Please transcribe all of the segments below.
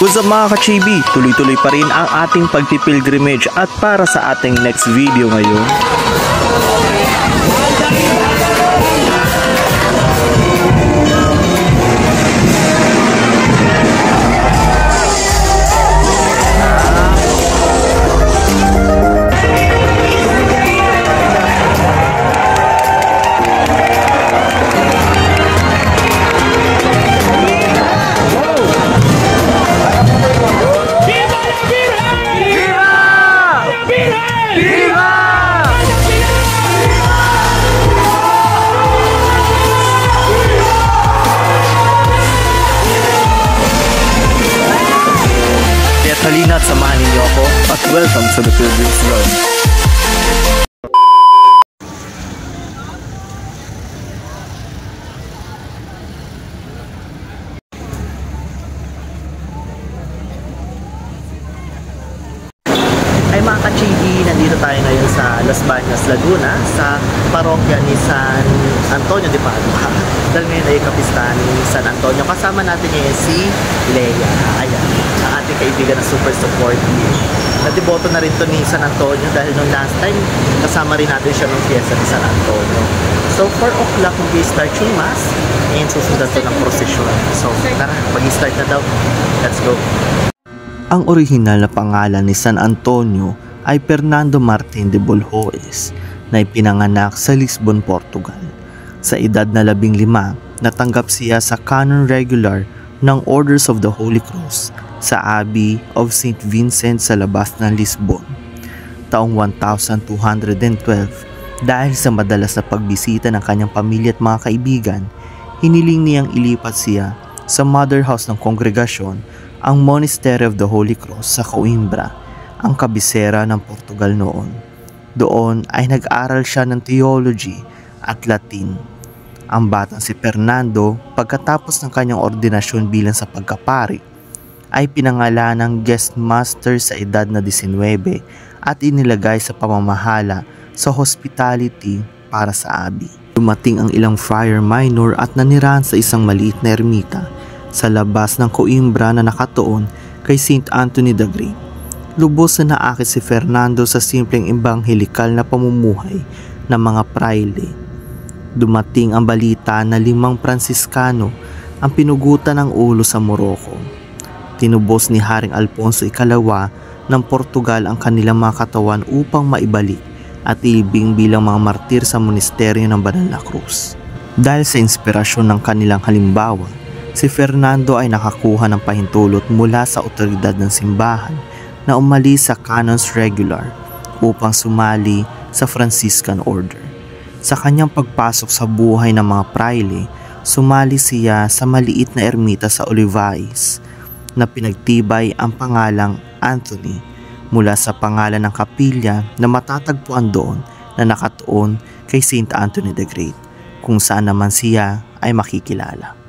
What's up mga ka-chibi? Tuloy-tuloy pa rin ang ating pagpipilgrimage at para sa ating next video ngayon. Halina at samahan ninyo ako at welcome to the Pilgrim's Road. Ay mga ka-chibi, nandito tayo ngayon sa Las Bañas, Laguna sa parokya ni San Antonio de Padua. Dahil ngayon ay kapistahan ni San Antonio. Kasama natin ngayon si Leia. Ayan, ang ating kaibigan na super supportive. Natiboto na rin to ni San Antonio dahil nung last time kasama rin natin siya nung fiesta ni San Antonio. So 4 o'clock mag-start yung mass and susundan to ng procession. So tara, mag-start na daw. Let's go. Ang orihinal na pangalan ni San Antonio ay Fernando Martin de Bolhoes na ipinanganak sa Lisbon, Portugal. Sa edad na 15, natanggap siya sa Canon Regular ng Orders of the Holy Cross sa Abbey of St. Vincent sa labas ng Lisbon. Taong 1212, dahil sa madalas na pagbisita ng kanyang pamilya at mga kaibigan, hiniling niyang ilipat siya sa mother house ng kongregasyon, ang Monastery of the Holy Cross sa Coimbra, ang kabisera ng Portugal noon. Doon ay nag-aral siya ng theology at Latin. Ang batang si Fernando, pagkatapos ng kanyang ordinasyon bilang sa pagkapari, ay pinangalan ng guest master sa edad na 19 at inilagay sa pamamahala sa hospitality para sa abbey. Dumating ang ilang friar minor at nanirahan sa isang maliit na ermita sa labas ng Coimbra na nakatuon kay St. Anthony the Great. Lubos na naakit si Fernando sa simpleng ebanghelikal na pamumuhay ng mga praile. Dumating ang balita na 5 Pransiskano ang pinugutan ng ulo sa Morocco. Tinubos ni Haring Alfonso Ikalawa ng Portugal ang kanilang mga katawan upang maibalik at ilibing bilang mga martir sa monasteryo ng Banal na Cruz. Dahil sa inspirasyon ng kanilang halimbawa, si Fernando ay nakakuha ng pahintulot mula sa otoridad ng simbahan na umalis sa Canons Regular upang sumali sa Franciscan Order. Sa kanyang pagpasok sa buhay ng mga praile, sumali siya sa maliit na ermita sa Olivais na pinagtibay ang pangalang Anthony mula sa pangalan ng kapilya na matatagpuan doon na nakatuon kay St. Anthony the Great, kung saan naman siya ay makikilala.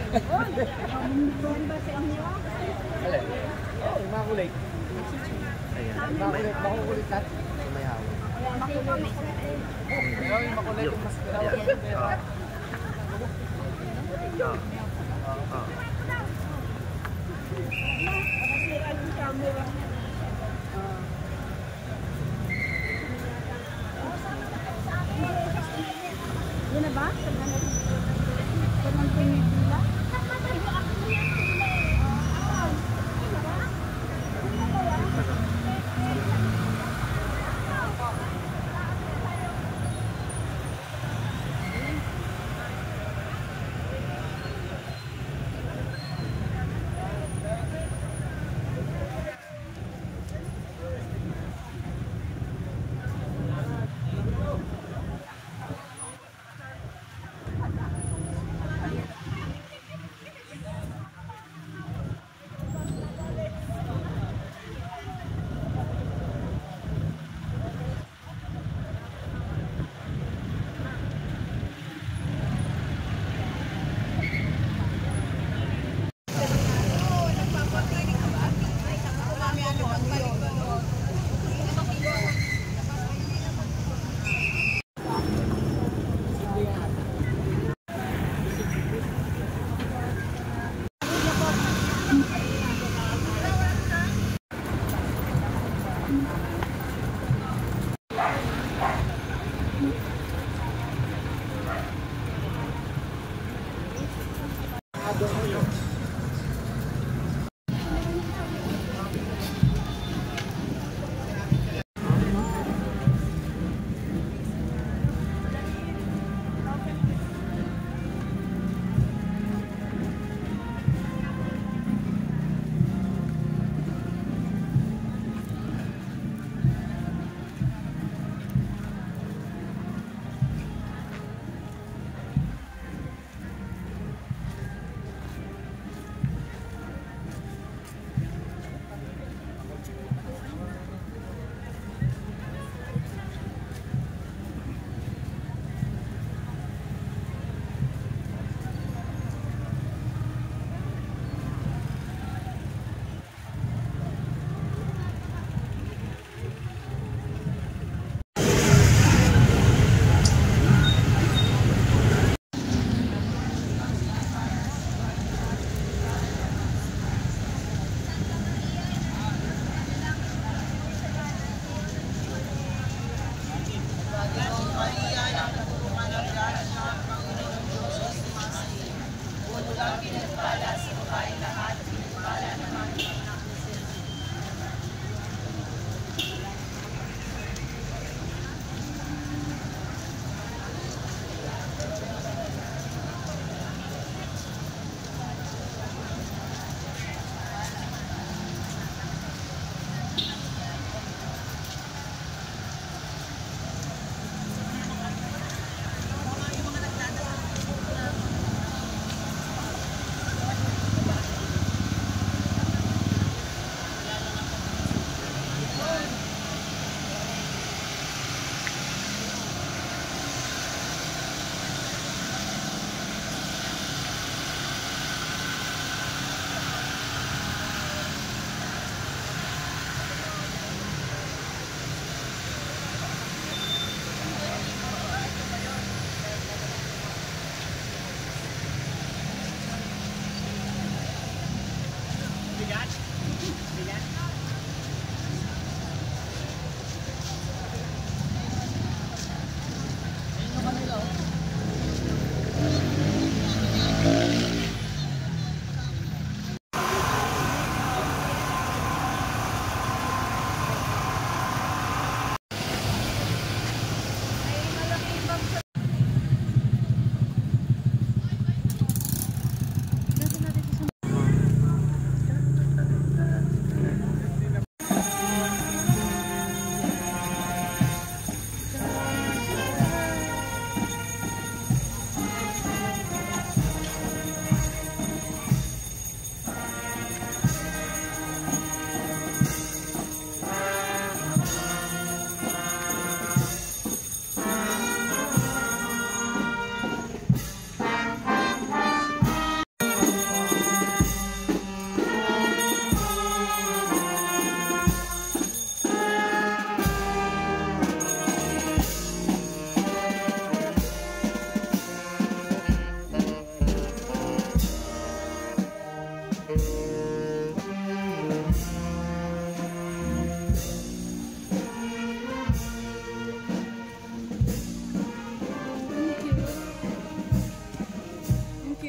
Alin? Oo, yung mga kulay. Ayan. Makukulit na. Sumayaw. Ayaw, yung makulit yung mas Ayan. Oh. Oh. Yun na ba? Sa mga pinipila?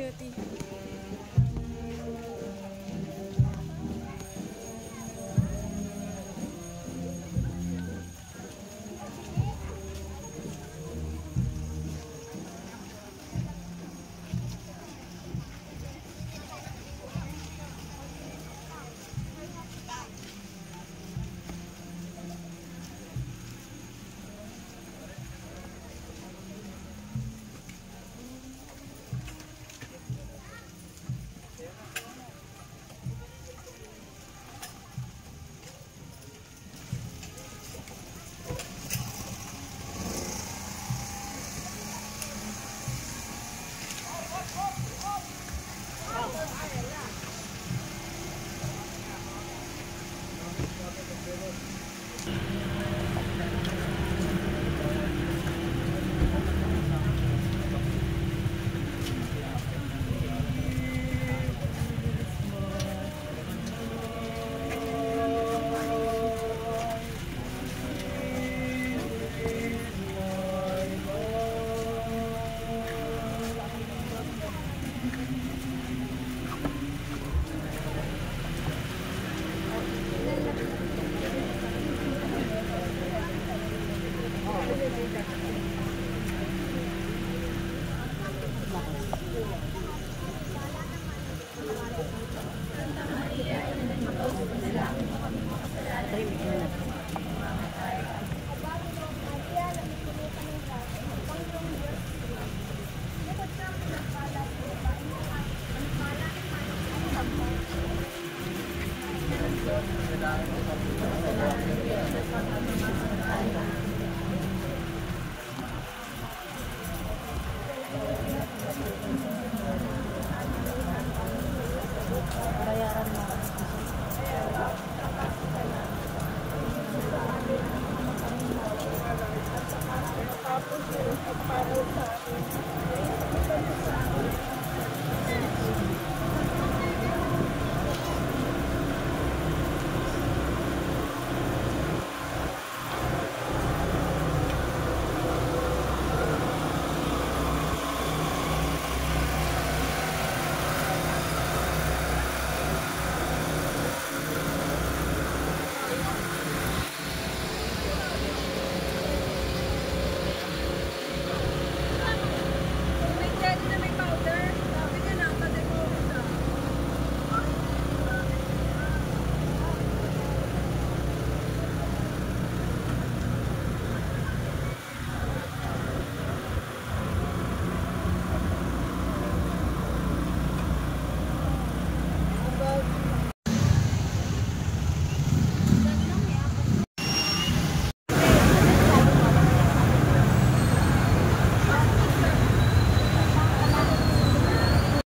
cutie.